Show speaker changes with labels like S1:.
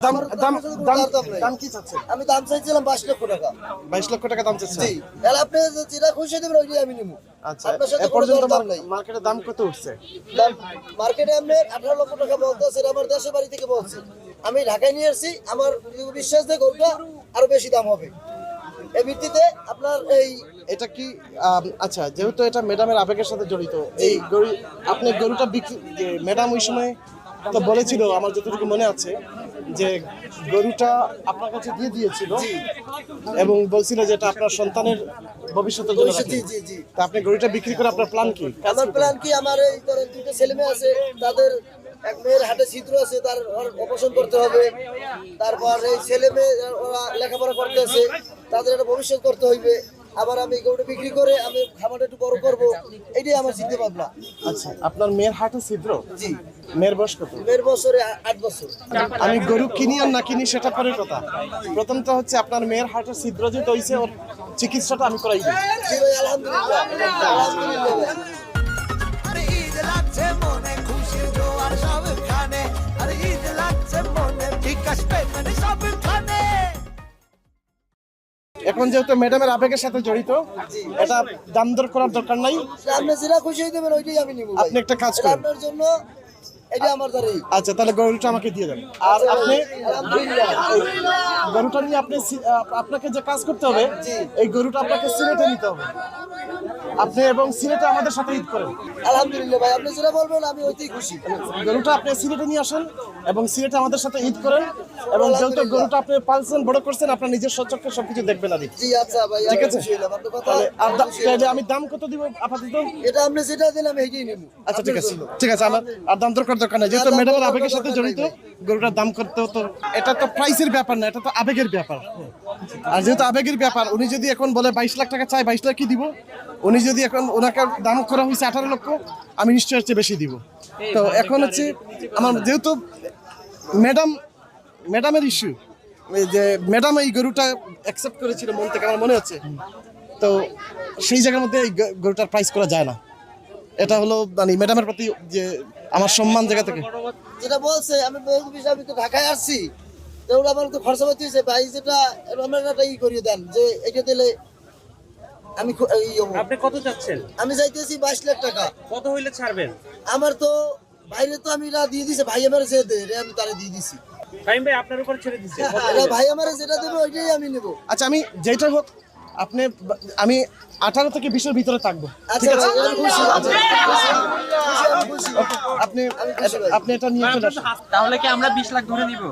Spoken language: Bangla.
S1: আমি দাম চাইছিলাম 22 লক্ষ টাকা।
S2: 22 লক্ষ টাকা দাম চাচ্ছেন?
S1: জি। তাহলে আপনি যেটা খুশি দেবেন ওইটাই আমি নিব।
S2: আচ্ছা,
S1: আপনার সাথে
S2: এ পর্যন্ত
S1: দাম নাই।
S2: মার্কেটে দাম কত উঠছে?
S1: দাম মার্কেটে আপনি 18 লক্ষ টাকা বলতেছে, আমার দেশের বাড়ি থেকে বলছে। আমি ঢাকায় নিয়ে আসছি, আমার বিশ্বাস যে গরুটা আরো বেশি দাম হবে। এই ভিত্তিতে আপনার এই
S2: এটা কি আচ্ছা, যেহেতু এটা ম্যাডামের আবেগের সাথে জড়িত, এই গরু আপনি গরুটা বিক্রি ম্যাডাম ওই সময় তো বলেছিল, আমার যতটুকু মনে আছে, যে গরুটা আপনার কাছে দিয়ে দিয়েছিল এবং বলছিল যে এটা আপনার সন্তানের ভবিষ্যতের জন্য রাখেন।
S1: জি জি জি।
S2: তা আপনি গরুটা বিক্রি করে আপনার প্ল্যান কি?
S1: আমার প্ল্যান কি, আমার এই ধরেন দুটো ছেলে মেয়ে আছে, তাদের এক মেয়ের হাটে ছিদ্র আছে, তার অপারেশন করতে হবে। তারপর এই ছেলে মেয়ে ওরা লেখাপড়া করতে আছে, তাদের একটা ভবিষ্যৎ করতে হইবে। আবার আমি গরুটা বিক্রি করে আমি খামারটা একটু বড় করব, এটাই আমার চিন্তা ভাবনা।
S2: আচ্ছা, আপনার মেয়ের হাটে ছিদ্র?
S1: জি।
S2: মেয়ের বয়স কত?
S1: মেয়ের বছরে 8 বছর।
S2: আমি গরু কিনি আর না কিনি সেটা পরের কথা। প্রথমত হচ্ছে আপনার মেয়ের হার্টের ছিদ্র যেটা হয়েছে, ওর চিকিৎসাটা আমি করাই দিই।
S1: জি ভাই, আলহামদুলিল্লাহ। আলহামদুলিল্লাহ ভাই।
S3: আরে ঈদ লাগছে মনে, খুশির জোয়ার সবখানে। আরে ঈদ লাগছে মনে, বিকাশ পেমেন্ট সবখানে।
S2: এখন যেহেতু ম্যাডামের আবেগের সাথে জড়িত, এটা দাম দর করার দরকার নাই।
S1: আপনি যেটা খুশি দেবেন ওইটাই আমি নিব।
S2: আপনি একটা কাজ করেন,
S1: আপনার জন্য এটা আমার দ্বারাই।
S2: আচ্ছা তাহলে গরুটা আমাকে দিয়ে দেন। আর আপনি গরুটা নিয়ে আপনি আপনাকে যে কাজ করতে হবে, এই গরুটা আপনাকে সিলেটে নিতে হবে। আপনি এবং সিলেটে আমাদের সাথে ঈদ করেন।
S1: আলহামদুলিল্লাহ ভাই, আপনি যেটা বলবেন আমি ওইটাই খুশি।
S2: গরুটা আপনি সিলেটে নিয়ে আসেন এবং সিলেটে আমাদের সাথে ঈদ করেন। এবং যেহেতু গরুটা আপনি পালছেন, বড় করছেন, আপনার নিজের সচক্ষে সবকিছু দেখবেন। আর
S1: জি আচ্ছা ভাই,
S2: ঠিক আছে।
S1: আপনার কথা
S2: তাহলে আমি দাম কত দিব আপাতত?
S1: এটা আপনি যেটা দিন আমি এইটাই নিব।
S2: আচ্ছা ঠিক আছে, ঠিক আছে। আমার আর দাম দরকার নাই, যেহেতু ম্যাডামের আবেগের সাথে জড়িত, গরুটার দাম করতে হতো। এটা তো প্রাইসের ব্যাপার না, এটা তো আবেগের ব্যাপার। আর যেহেতু আবেগের ব্যাপার, উনি যদি এখন বলে 22 লাখ টাকা চাই, 22 লাখ কি দিব? উনি যদি এখন ওনাকে দাম করা হয়েছে 18 লক্ষ, আমি নিশ্চয়ই হচ্ছে বেশি দিব। তো এখন হচ্ছে আমার যেহেতু ম্যাডামের ইস্যু, যে ম্যাডাম এই গরুটা অ্যাকসেপ্ট করেছিল মন থেকে, আমার মনে হচ্ছে। তো সেই জায়গার মধ্যে এই গরুটার প্রাইস করা যায় না। এটা হলো মানে ম্যাডামের প্রতি যে আমার সম্মান জায়গা থেকে।
S1: যেটা বলছে আমি আমি তো ঢাকায় আসছি, তো ওরা আমার তো খরচা পাতি হয়েছে ভাই, যেটা আমরা একটা ই করিয়ে দেন যে এটা দিলে আমি
S4: আপনি কত চাচ্ছেন?
S1: আমি চাইতেছি 22 লাখ টাকা।
S4: কত হইলে ছাড়বেন?
S1: আমার তো বাইরে তো আমি দিয়ে দিছে, ভাই আমার যে দে আমি তারে দিয়ে দিছি।
S4: ফাহিম ভাই আপনার উপর ছেড়ে দিছে।
S1: ভাই আমার যেটা দেবে ওইটাই আমি নেব।
S2: আচ্ছা, আমি যেটা হোক আমি 18 থেকে 20 এর ভিতরে থাকবো। ঠিক আছে, আপনি এটা নিয়ে চলে আসুন।
S5: তাহলে কি আমরা 20 লাখ ধরে নিব?